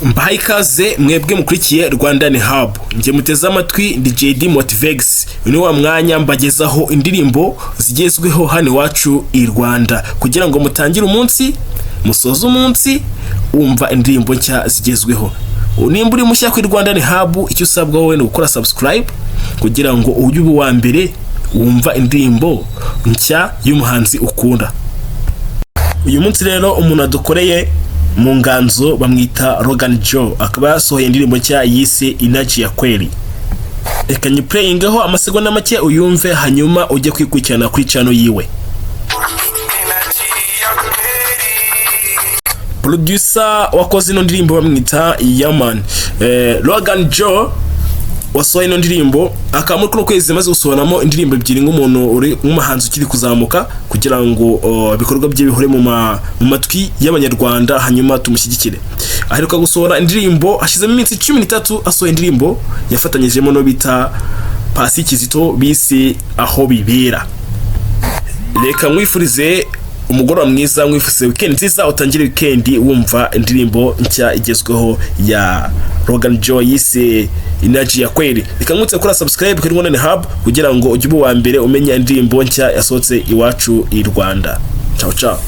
Mbahaye ikaze mwebwe mukurikiye Rwandan Hub. Nje muteze amatwi ndi JD Motivex. Ni wa mwanya mbagezaho indirimbo zigezweho hano iwacu i Rwanda kugira ngo mutangire umunsi, musoze umunsi umva indirimbo nshya zigezweho. Nimba uri mushya ku Rwandan Hub, icyo usabwa wowe ni gukora subscribe kugira ngo ujye uwa mbere wumva indirimbo nshya y'umuhanzi ukunda. Uyu munsi rero umuntu adukoreye mu nganzo bamwita Logan akaba yasohoye indirimbo nshya yise ya kweli. Reka nyiplayingeho amasegonda make uyumve, hanyuma ujye kwikurikirana kuri channel yiwe. Producer wakoze ino ndirimbo bamwita Yaman. Logan wasohoye ino ndirimbo akamuri kuno kwezi maze gusohoramo indirimbo ebyiri nk'umuntu uri umuhanzi ukiri kuzamuka kugira ngo ibikorwa bye bihure mu matwi y'abanyarwanda, hanyuma tumushyigikire. Aheruka gusohora indirimbo ashizemo iminsi 13 asohoye indirimbo yafatanyijemo no bita Pasi Kizito bise aho bibera. Reka mwifurize umugoroba mwiza, mwifurize weekend nziza, utangire weekend wumva indirimbo nshya igezweho ya Logan yise ya kweli. Reka mwitse kuri subscribe kuri Rwandan Hub kugira ngo ujye uwa mbere umenya indirimbo nshya yasohotse iwacu i Rwanda. Ciao ciao.